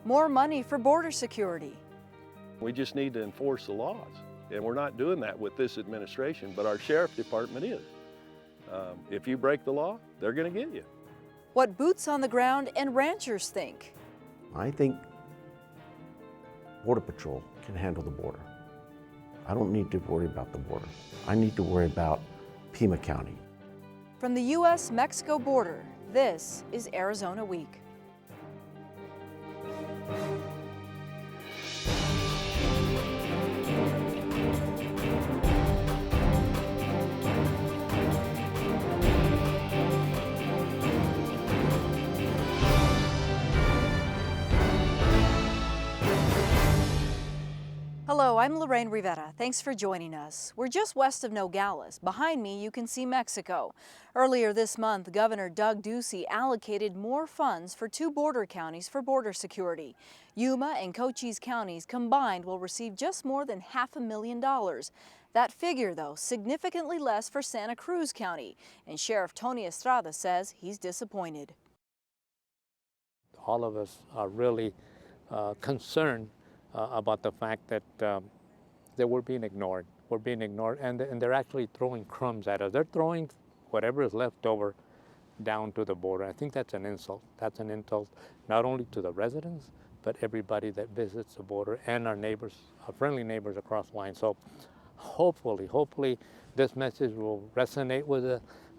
more money for border security. We just need to enforce the laws, and we're not doing that with this administration, but our sheriff department is. If you break the law, they're going to get you. What boots on the ground and ranchers think. I think Border Patrol can handle the border. I don't need to worry about the border. I need to worry about Pima County. From the U.S.-Mexico border, this is Arizona Week. Hello, I'm Lorraine Rivera. Thanks for joining us. We're just west of Nogales. Behind me, you can see Mexico. Earlier this month, Governor Doug Ducey allocated more funds for two border counties for border security. Yuma and Cochise counties combined will receive just more than $500,000. That figure, though, significantly less for Santa Cruz County. And Sheriff Tony Estrada says he's disappointed. All of us are really concerned about the fact that we're being ignored. We're being ignored, and they're actually throwing crumbs at us. They're throwing whatever is left over down to the border. I think that's an insult. That's an insult not only to the residents, but everybody that visits the border and our neighbors, our friendly neighbors across the line. So hopefully this message will resonate with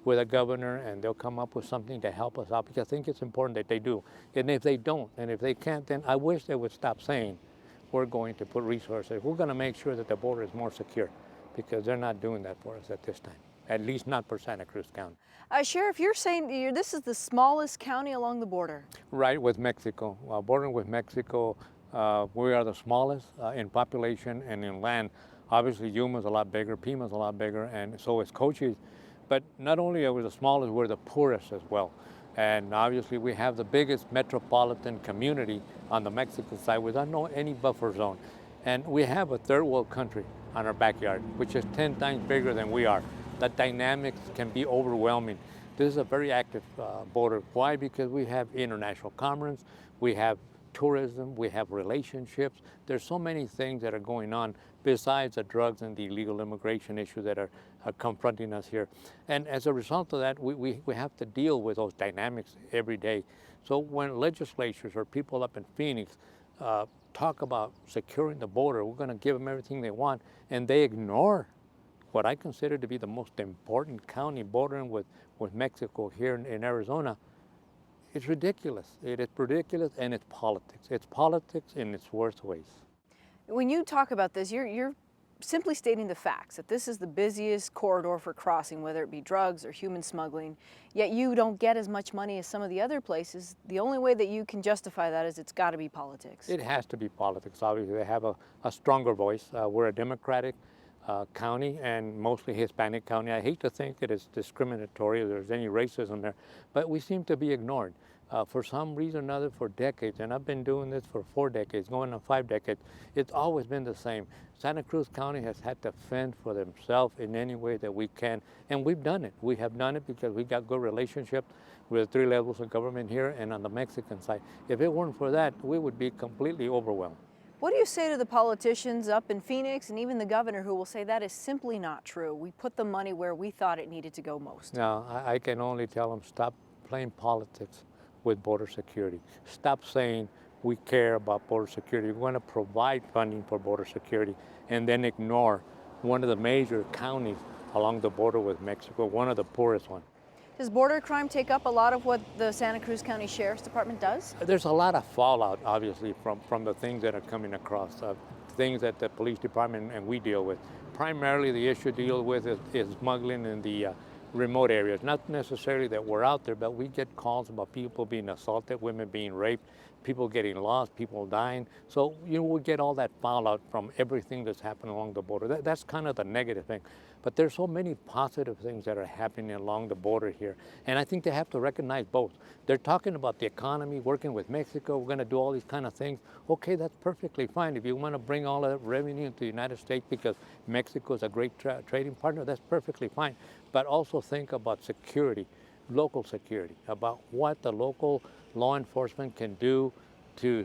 the governor, and they'll come up with something to help us out, because I think it's important that they do. And if they don't, and if they can't, then I wish they would stop saying, we're going to put resources. We're going to make sure that the border is more secure, because they're not doing that for us at this time, at least not for Santa Cruz County. Sheriff, you're saying this is the smallest county along the border. Right, with Mexico. Bordering with Mexico, we are the smallest in population and in land. Obviously, Yuma's a lot bigger, Pima's a lot bigger, and so is Cochise. But not only are we the smallest, we're the poorest as well. And obviously we have the biggest metropolitan community on the Mexican side without any buffer zone. And we have a third world country on our backyard, which is 10 times bigger than we are. The dynamics can be overwhelming. This is a very active border. Why? Because we have international commerce, we have tourism, we have relationships. There's so many things that are going on besides the drugs and the illegal immigration issues that are confronting us here. And as a result of that, we have to deal with those dynamics every day. So when legislatures or people up in Phoenix talk about securing the border, we're going to give them everything they want, and they ignore what I consider to be the most important county bordering with Mexico here in Arizona. It's ridiculous. It is ridiculous, and it's politics. It's politics in its worst ways. When you talk about this, you're simply stating the facts, that this is the busiest corridor for crossing, whether it be drugs or human smuggling, yet you don't get as much money as some of the other places. The only way that you can justify that is it's got to be politics. It has to be politics. Obviously, they have a stronger voice. We're a Democratic county, and mostly Hispanic county. I hate to think that it's discriminatory or there's any racism there, but we seem to be ignored. For some reason or another, for decades, and I've been doing this for 4 decades, going on 5 decades, it's always been the same. Santa Cruz County has had to fend for themselves in any way that we can, and we've done it. We have done it because we got good relationships with 3 levels of government here and on the Mexican side. If it weren't for that, we would be completely overwhelmed. What do you say to the politicians up in Phoenix and even the governor who will say that is simply not true? We put the money where we thought it needed to go most. Now, I can only tell them, stop playing politics with border security. Stop saying we care about border security. We're going to provide funding for border security, and then ignore one of the major counties along the border with Mexico, one of the poorest ones. Does border crime take up a lot of what the Santa Cruz County Sheriff's Department does? There's a lot of fallout, obviously, from the things that are coming across, things that the police department and we deal with. Primarily, the issue deal with is smuggling in the remote areas. Not necessarily that we're out there, but we get calls about people being assaulted, women being raped, people getting lost, people dying. So we get all that fallout from everything that's happening along the border. That's kind of the negative thing. But there's so many positive things that are happening along the border here. And I think they have to recognize both. They're talking about the economy, working with Mexico, we're going to do all these kind of things. Okay, that's perfectly fine. If you want to bring all that revenue into the United States because Mexico is a great trading partner, that's perfectly fine. But also think about security, local security, about what the local law enforcement can do to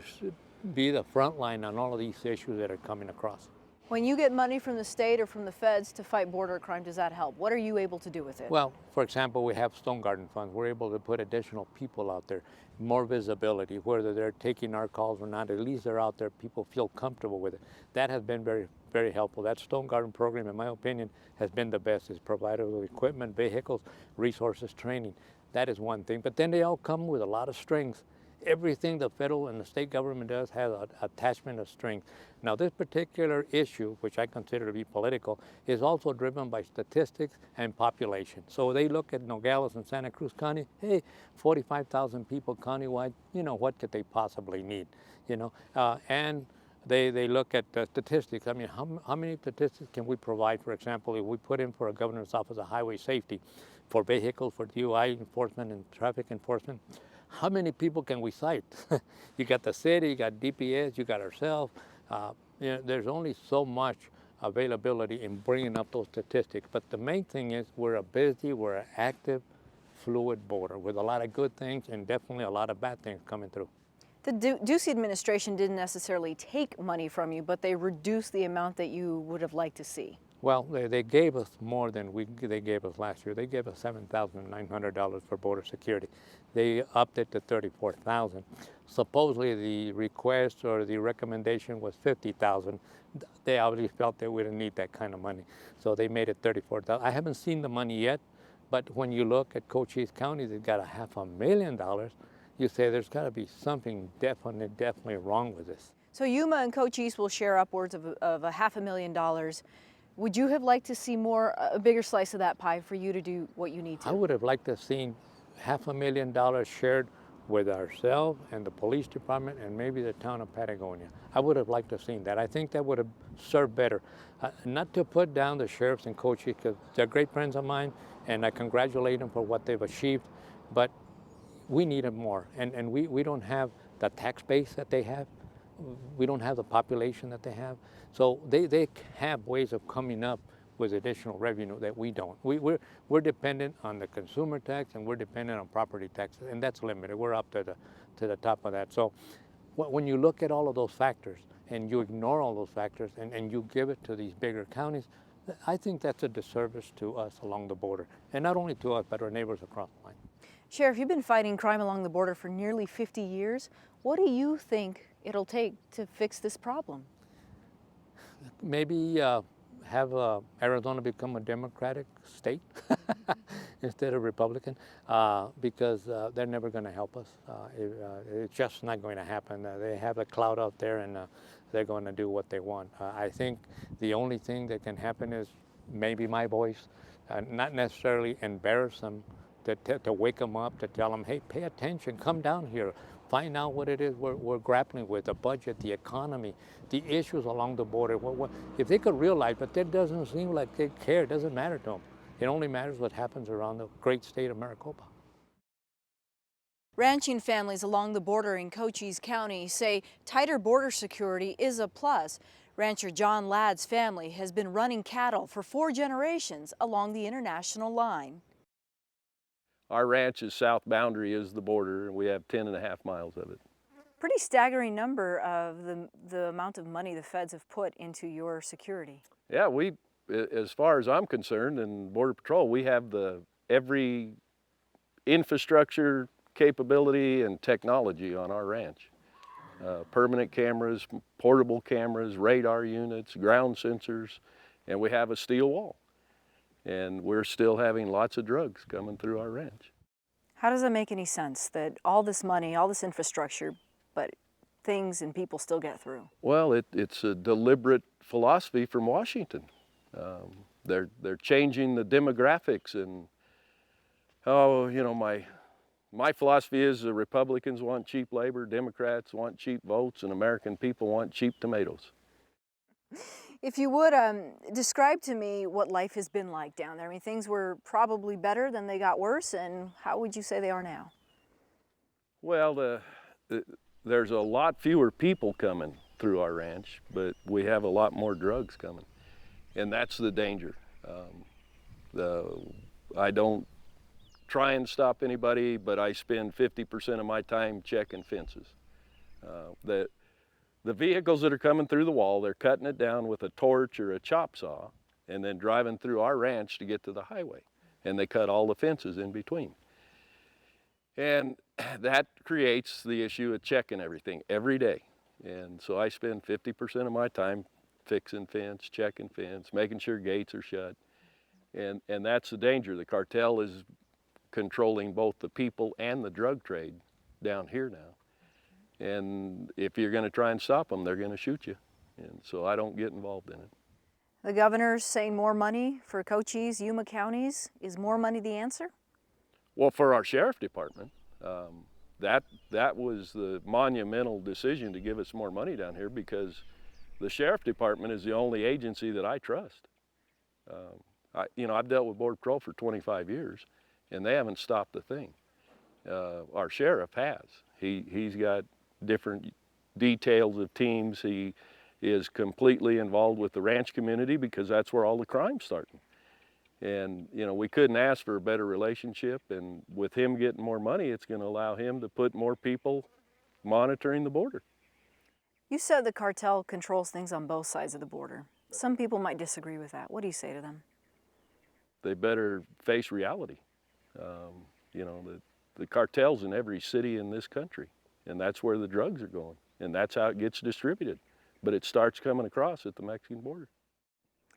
be the front line on all of these issues that are coming across. When you get money from the state or from the feds to fight border crime, does that help? What are you able to do with it? Well, for example, we have Stone Garden funds. We're able to put additional people out there, more visibility, whether they're taking our calls or not, at least they're out there, people feel comfortable with it. That has been very, very helpful. That Stone Garden program, in my opinion, has been the best. It's provided with equipment, vehicles, resources, training. That is one thing. But then they all come with a lot of strings. Everything the federal and the state government does has an attachment of strength. Now, this particular issue, which I consider to be political, is also driven by statistics and population. So they look at Nogales and Santa Cruz County, hey, 45,000 people countywide, you know, what could they possibly need, you know? And they look at the statistics. I mean, how many statistics can we provide, for example, if we put in for a governor's office of highway safety, for vehicles, for DUI enforcement and traffic enforcement? How many people can we cite? You got the city, you got DPS, you got ourselves. You know, there's only so much availability in bringing up those statistics. But the main thing is we're an active, fluid border with a lot of good things and definitely a lot of bad things coming through. The Ducey administration didn't necessarily take money from you, but they reduced the amount that you would have liked to see. Well, they gave us more than they gave us last year. They gave us $7,900 for border security. They upped it to $34,000. Supposedly the request or the recommendation was $50,000. They obviously felt that we didn't need that kind of money, so they made it $34,000. I haven't seen the money yet, but when you look at Cochise County, they've got $500,000. You say there's got to be something definitely wrong with this. So Yuma and Cochise will share upwards of $500,000. Would you have liked to see a bigger slice of that pie for you to do what you need to? I would have liked to have seen $500,000 shared with ourselves and the police department and maybe the town of Patagonia. I would have liked to have seen that. I think that would have served better. Not to put down the sheriffs in Cochise, because they're great friends of mine, and I congratulate them for what they've achieved, but we need it more. And we don't have the tax base that they have. We don't have the population that they have. So they have ways of coming up with additional revenue that we don't. We're dependent on the consumer tax and we're dependent on property taxes, and that's limited. We're up to the top of that. So when you look at all of those factors and you ignore all those factors and you give it to these bigger counties, I think that's a disservice to us along the border. And not only to us, but our neighbors across the line. Sheriff, you've been fighting crime along the border for nearly 50 years. What do you think it'll take to fix this problem? Maybe have Arizona become a Democratic state instead of Republican, because they're never going to help us. It's just not going to happen. They have a cloud out there and they're going to do what they want. I think the only thing that can happen is maybe my voice, not necessarily embarrass them, to wake them up, to tell them, hey, pay attention, come down here. Find out what it is we're grappling with, the budget, the economy, the issues along the border. If they could realize, but that doesn't seem like they care. It doesn't matter to them. It only matters what happens around the great state of Maricopa. Ranching families along the border in Cochise County say tighter border security is a plus. Rancher John Ladd's family has been running cattle for 4 generations along the international line. Our ranch's south boundary is the border, and we have 10.5 miles of it. Pretty staggering number of the amount of money the feds have put into your security. Yeah, as far as I'm concerned, and Border Patrol, we have every infrastructure, capability, and technology on our ranch. Permanent cameras, portable cameras, radar units, ground sensors, and we have a steel wall. And we're still having lots of drugs coming through our ranch. How does that make any sense that all this money, all this infrastructure, but things and people still get through? Well, it's a deliberate philosophy from Washington. They're changing the demographics, and my philosophy is the Republicans want cheap labor, Democrats want cheap votes, and American people want cheap tomatoes. If you would, describe to me what life has been like down there. I mean, things were probably better, then they got worse, and how would you say they are now? Well, there's a lot fewer people coming through our ranch, but we have a lot more drugs coming, and that's the danger. I don't try and stop anybody, but I spend 50% of my time checking fences. The vehicles that are coming through the wall, they're cutting it down with a torch or a chop saw and then driving through our ranch to get to the highway. And they cut all the fences in between. And that creates the issue of checking everything every day. And so I spend 50% of my time fixing fence, checking fence, making sure gates are shut. And that's the danger. The cartel is controlling both the people and the drug trade down here now. And if you're going to try and stop them, they're going to shoot you. And so I don't get involved in it. The governor's saying more money for Cochise, Yuma counties. Is more money the answer? Well, for our sheriff department, that was the monumental decision to give us more money down here, because the sheriff department is the only agency that I trust. I've dealt with Border Patrol for 25 years, and they haven't stopped a thing. Our sheriff has. He's got different details of teams. He is completely involved with the ranch community because that's where all the crime's starting. And, we couldn't ask for a better relationship, and with him getting more money, it's going to allow him to put more people monitoring the border. You said the cartel controls things on both sides of the border. Some people might disagree with that. What do you say to them? They better face reality. The cartel's in every city in this country, and that's where the drugs are going, and that's how it gets distributed. But it starts coming across at the Mexican border.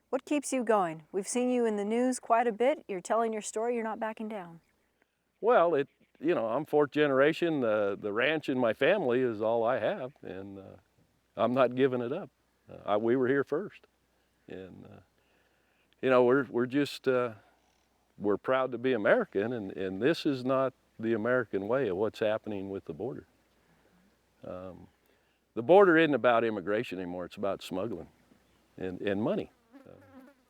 What keeps you going? We've seen you in the news quite a bit. You're telling your story. You're not backing down. Well, I'm fourth generation. The ranch in my family is all I have, and I'm not giving it up. We were here first, and we're proud to be American, and this is not the American way of what's happening with the border. The border isn't about immigration anymore. It's about smuggling and money.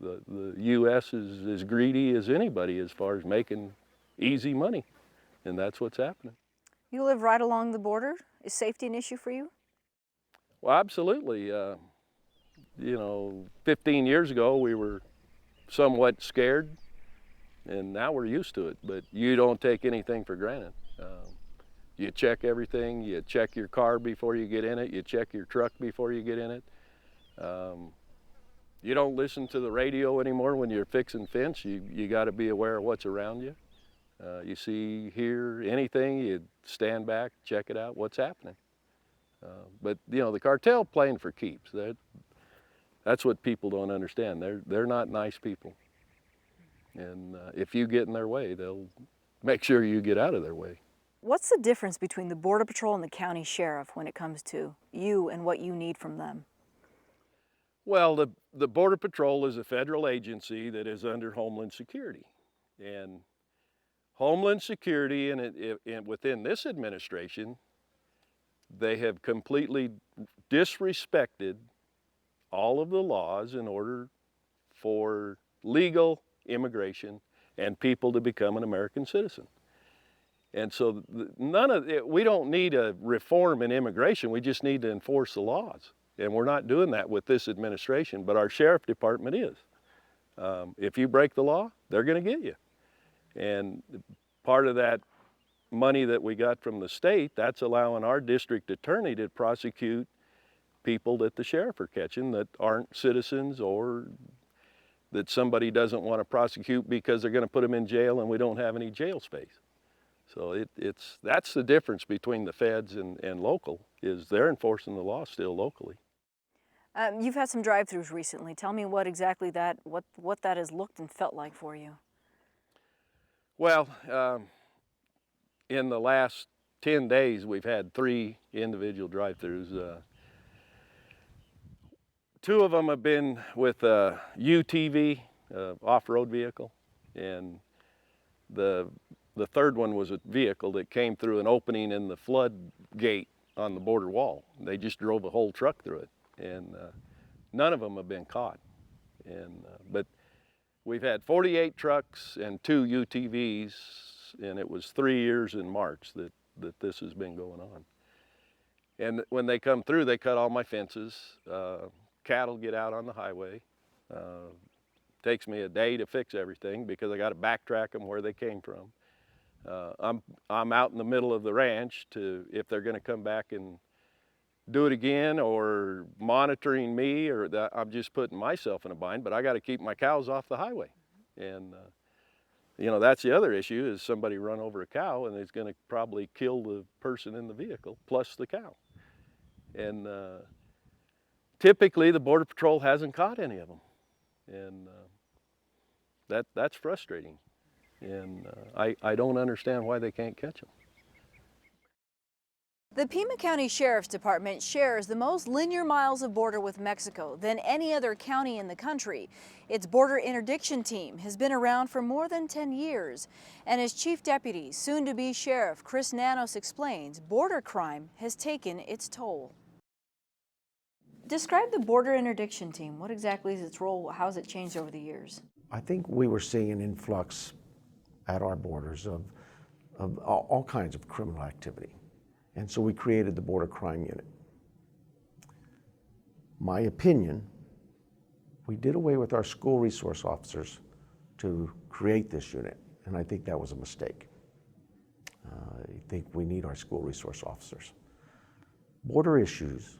The U.S. is as greedy as anybody as far as making easy money, and that's what's happening. You live right along the border. Is safety an issue for you? Well, absolutely. 15 years ago we were somewhat scared, and now we're used to it, but you don't take anything for granted. You check everything. You check your car before you get in it. You check your truck before you get in it. You don't listen to the radio anymore when you're fixing fence. You got to be aware of what's around you. You see, hear anything, you stand back, check it out, what's happening. But the cartel playing for keeps. That's what people don't understand. They're not nice people. And if you get in their way, they'll make sure you get out of their way. What's the difference between the Border Patrol and the county sheriff when it comes to you and what you need from them? Well, the Border Patrol is a federal agency that is under Homeland Security. And Homeland Security and within this administration, they have completely disrespected all of the laws in order for legal immigration and people to become an American citizen. And so we don't need a reform in immigration, we just need to enforce the laws. And we're not doing that with this administration, but our sheriff department is. If you break the law, they're going to get you. And part of that money that we got from the state, that's allowing our district attorney to prosecute people that the sheriff are catching that aren't citizens, or that somebody doesn't want to prosecute because they're going to put them in jail and we don't have any jail space. So that's the difference between the feds and local, is they're enforcing the law still locally. You've had some drive-thrus recently. Tell me what exactly what that has looked and felt like for you. Well, in the last 10 days, we've had 3 individual drive-thrus. 2 of them have been with a UTV, off-road vehicle, and the third one was a vehicle that came through an opening in the flood gate on the border wall. They just drove a whole truck through it, and none of them have been caught. But we've had 48 trucks and 2 UTVs, and it was 3 years in March that this has been going on. And when they come through, they cut all my fences. Cattle get out on the highway. Takes me a day to fix everything because I got to backtrack them where they came from. I'm out in the middle of the ranch if they're going to come back and do it again or monitoring me, or that I'm just putting myself in a bind, but I got to keep my cows off the highway. And you know, that's the other issue, is somebody run over a cow and it's going to probably kill the person in the vehicle plus the cow. And typically the Border Patrol hasn't caught any of them. And that's frustrating. And I don't understand why they can't catch them. The Pima County Sheriff's Department shares the most linear miles of border with Mexico than any other county in the country. Its border interdiction team has been around for more than 10 years. And as Chief Deputy, soon-to-be Sheriff Chris Nanos explains, border crime has taken its toll. Describe the border interdiction team. What exactly is its role? How has it changed over the years? I think we were seeing an influx at our borders of all kinds of criminal activity. And so we created the Border Crime Unit. My opinion, we did away with our school resource officers to create this unit, and I think that was a mistake. I think we need our school resource officers. Border issues.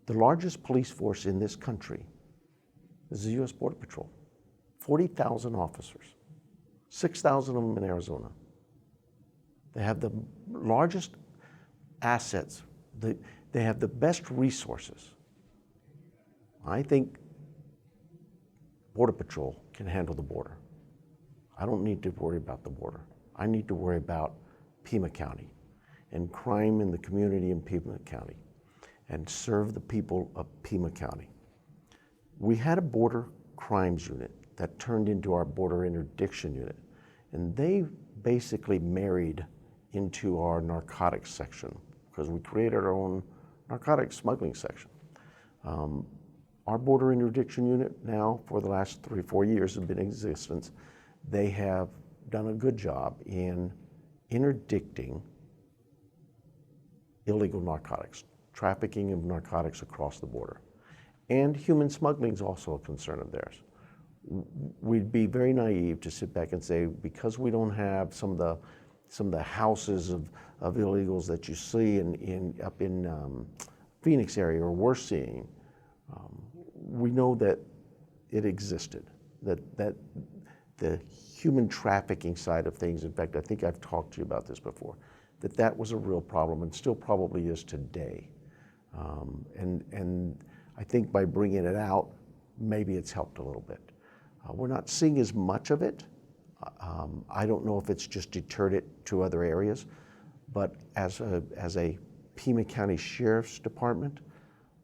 The largest police force in this country is the U.S. Border Patrol. 40,000 officers, 6,000 of them in Arizona. They have the largest assets. They have the best resources. I think Border Patrol can handle the border. I don't need to worry about the border. I need to worry about Pima County and crime in the community in Pima County and serve the people of Pima County. We had a border crimes unit that turned into our border interdiction unit, and they basically married into our narcotics section because we created our own narcotics smuggling section. Our border interdiction unit now, for the last 3 or 4 years, have been in existence. They have done a good job in interdicting illegal narcotics, trafficking of narcotics across the border. And human smuggling is also a concern of theirs. We'd be very naive to sit back and say, because we don't have some of the houses of illegals that you see up in Phoenix area, or we're seeing, we know that it existed, that the human trafficking side of things, in fact, I think I've talked to you about this before, that was a real problem and still probably is today. And I think by bringing it out, maybe it's helped a little bit. We're not seeing as much of it. I don't know if it's just deterred it to other areas, but as a Pima County Sheriff's Department,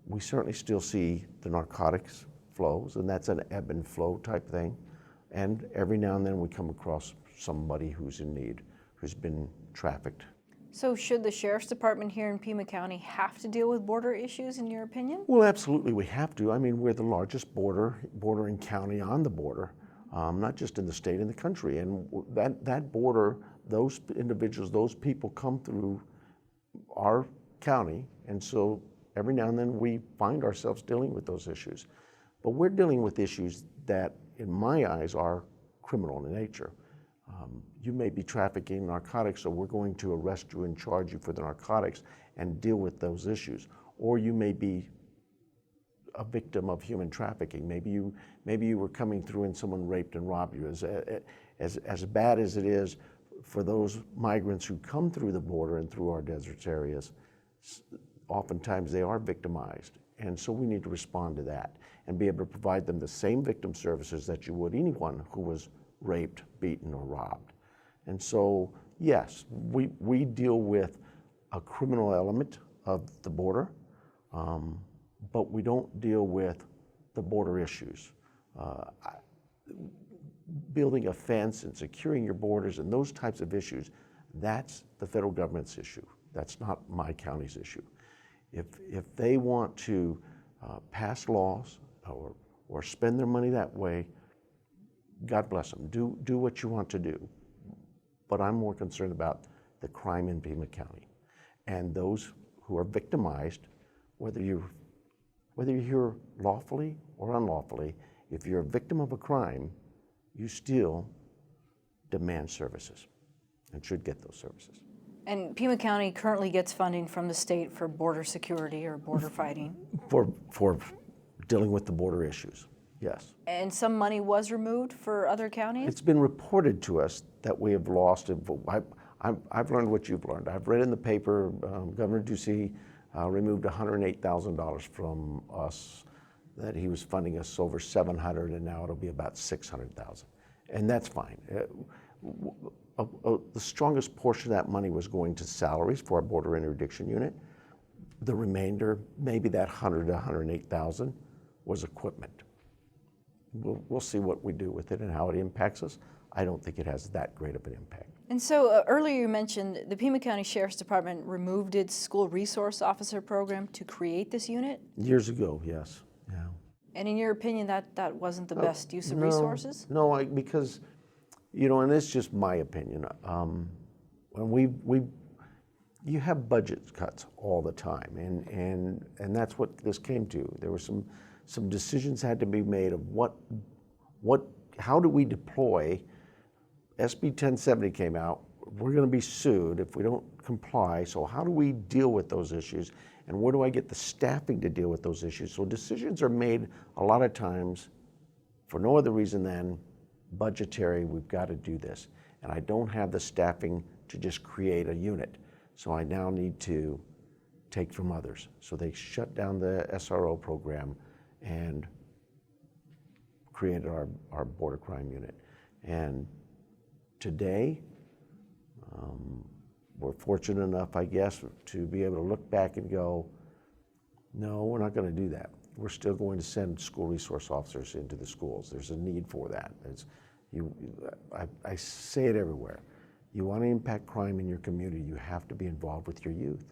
we certainly still see the narcotics flows, and that's an ebb and flow type thing. And every now and then we come across somebody who's in need, who's been trafficked. So should the Sheriff's Department here in Pima County have to deal with border issues, in your opinion? Well, absolutely, we have to. I mean, we're the largest bordering county on the border, not just in the state, in the country. And that border, those individuals, those people come through our county. And so every now and then we find ourselves dealing with those issues. But we're dealing with issues that, in my eyes, are criminal in nature. You may be trafficking narcotics, so we're going to arrest you and charge you for the narcotics and deal with those issues. Or you may be a victim of human trafficking. Maybe you were coming through and someone raped and robbed you. As bad as it is for those migrants who come through the border and through our deserts areas, oftentimes they are victimized. And so we need to respond to that and be able to provide them the same victim services that you would anyone who was raped, beaten, or robbed. And so, yes, we deal with a criminal element of the border, but we don't deal with the border issues. Building a fence and securing your borders and those types of issues, that's the federal government's issue. That's not my county's issue. If they want to pass laws or spend their money that way, God bless them. Do what you want to do. But I'm more concerned about the crime in Pima County and those who are victimized, whether you're here lawfully or unlawfully. If you're a victim of a crime, you still demand services and should get those services. And Pima County currently gets funding from the state for border security or border fighting. For dealing with the border issues, yes. And some money was removed for other counties? It's been reported to us that we have lost it. I've learned what you've learned. I've read in the paper, Governor Ducey removed $108,000 from us, that he was funding us over $700, and now it'll be about $600,000. And that's fine. The strongest portion of that money was going to salaries for our border interdiction unit. The remainder, maybe that $100 to $108,000, was equipment. We'll see what we do with it and how it impacts us. I don't think it has that great of an impact. And so earlier you mentioned the Pima County Sheriff's Department removed its school resource officer program to create this unit? Years ago, yes. Yeah. And in your opinion, that wasn't the best use of resources? No, because, you know, and it's just my opinion. When you have budget cuts all the time, and that's what this came to. There were some decisions had to be made of how do we deploy. SB 1070 came out. We're going to be sued if we don't comply. So how do we deal with those issues? And where do I get the staffing to deal with those issues? So decisions are made a lot of times for no other reason than budgetary. We've got to do this. And I don't have the staffing to just create a unit. So I now need to take from others. So they shut down the SRO program and created our border crime unit. And today, we're fortunate enough, I guess, to be able to look back and go, no, we're not going to do that. We're still going to send school resource officers into the schools. There's a need for that. I say it everywhere. You want to impact crime in your community, you have to be involved with your youth.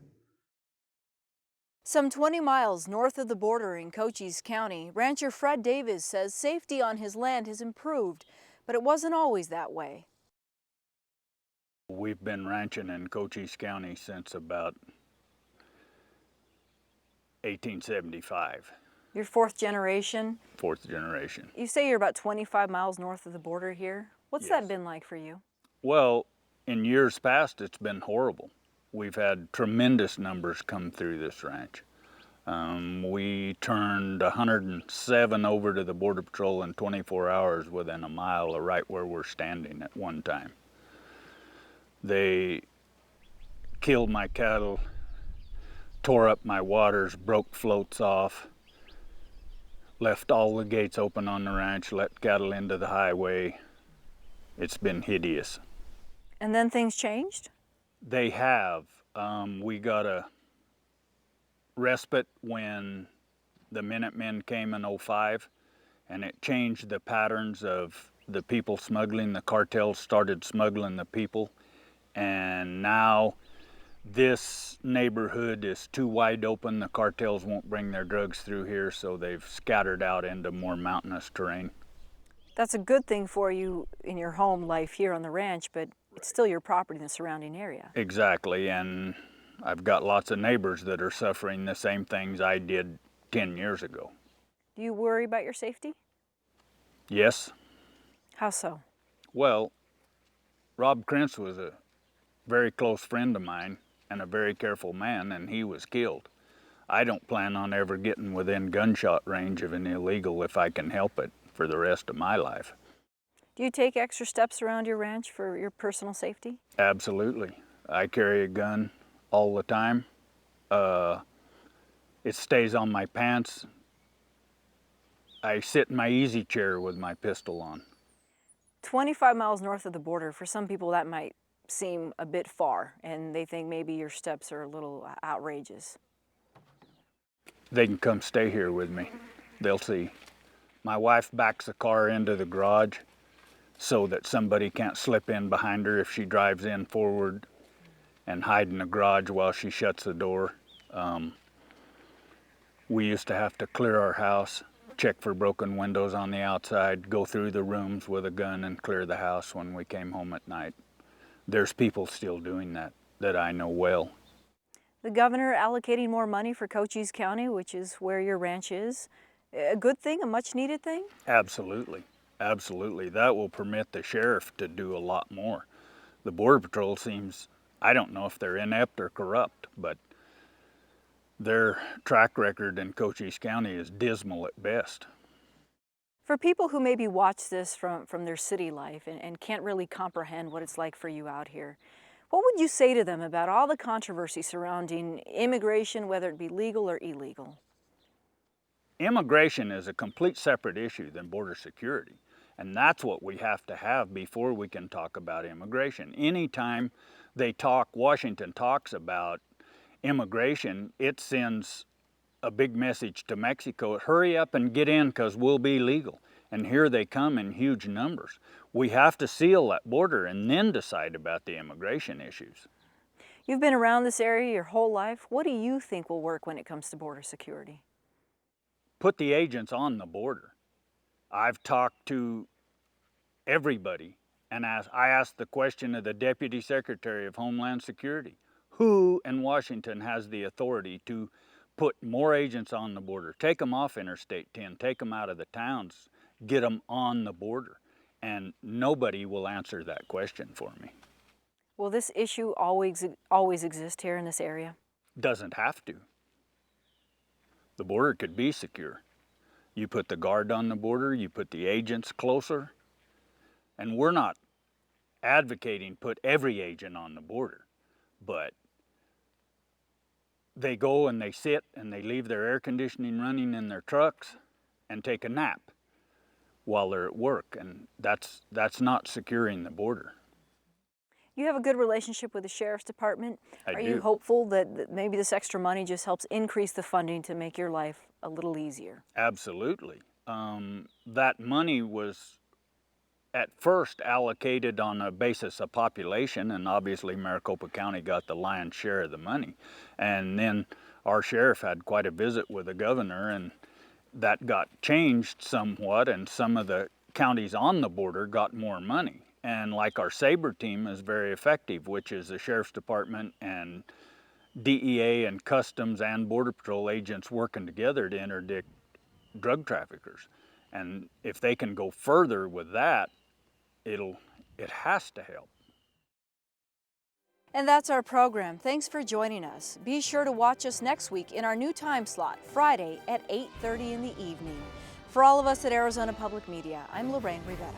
Some 20 miles north of the border in Cochise County, rancher Fred Davis says safety on his land has improved, but it wasn't always that way. We've been ranching in Cochise County since about 1875. You're fourth generation? Fourth generation. You say you're about 25 miles north of the border here. What's that been like for you? Well, in years past, it's been horrible. We've had tremendous numbers come through this ranch. We turned 107 over to the Border Patrol in 24 hours within a mile of right where we're standing at one time. They killed my cattle, tore up my waters, broke floats off, left all the gates open on the ranch, let cattle into the highway. It's been hideous. And then things changed? They have. We got a respite when the Minutemen came in '05, and it changed the patterns of the people smuggling. The cartels started smuggling the people, and now this neighborhood is too wide open. The cartels won't bring their drugs through here, so they've scattered out into more mountainous terrain. That's a good thing for you in your home life here on the ranch, but it's still your property in the surrounding area. Exactly, and I've got lots of neighbors that are suffering the same things I did 10 years ago. Do you worry about your safety? Yes. How so? Well, Rob Cruz was a very close friend of mine and a very careful man, and he was killed. I don't plan on ever getting within gunshot range of an illegal if I can help it for the rest of my life. Do you take extra steps around your ranch for your personal safety? Absolutely. I carry a gun all the time. It stays on my pants. I sit in my easy chair with my pistol on. 25 miles north of the border, for some people that might seem a bit far, and they think maybe your steps are a little outrageous. They can come stay here with me. They'll see. My wife backs the car into the garage so that somebody can't slip in behind her if she drives in forward and hide in the garage while she shuts the door. We used to have to clear our house, check for broken windows on the outside, go through the rooms with a gun and clear the house when we came home at night. There's people still doing that I know well. The governor allocating more money for Cochise County, which is where your ranch is, a good thing, a much needed thing? Absolutely, absolutely. That will permit the sheriff to do a lot more. The Border Patrol seems, I don't know if they're inept or corrupt, but their track record in Cochise County is dismal at best. For people who maybe watch this from their city life and can't really comprehend what it's like for you out here, what would you say to them about all the controversy surrounding immigration, whether it be legal or illegal? Immigration is a complete separate issue than border security. And that's what we have to have before we can talk about immigration. Anytime Washington talks about immigration, it sends a big message to Mexico: hurry up and get in because we'll be legal. And here they come in huge numbers. We have to seal that border and then decide about the immigration issues. You've been around this area your whole life. What do you think will work when it comes to border security? Put the agents on the border. I've talked to everybody, and I asked the question of the Deputy Secretary of Homeland Security: who in Washington has the authority to put more agents on the border? Take them off Interstate 10, take them out of the towns, get them on the border. And nobody will answer that question for me. Will this issue always exist here in this area? Doesn't have to. The border could be secure. You put the guard on the border, you put the agents closer, and we're not advocating put every agent on the border, but they go and they sit and they leave their air conditioning running in their trucks and take a nap while they're at work, and that's not securing the border. You have a good relationship with the Sheriff's Department. Are you do. hopeful that maybe this extra money just helps increase the funding to make your life a little easier? Absolutely. That money was at first allocated on a basis of population, and obviously Maricopa County got the lion's share of the money. And then our sheriff had quite a visit with the governor, and that got changed somewhat, and some of the counties on the border got more money. And like our SABRE team is very effective, which is the Sheriff's Department and DEA and Customs and Border Patrol agents working together to interdict drug traffickers. And if they can go further with that, it has to help. And that's our program. Thanks for joining us. Be sure to watch us next week in our new time slot, Friday at 8:30 in the evening. For all of us at Arizona Public Media, I'm Lorraine Rivera.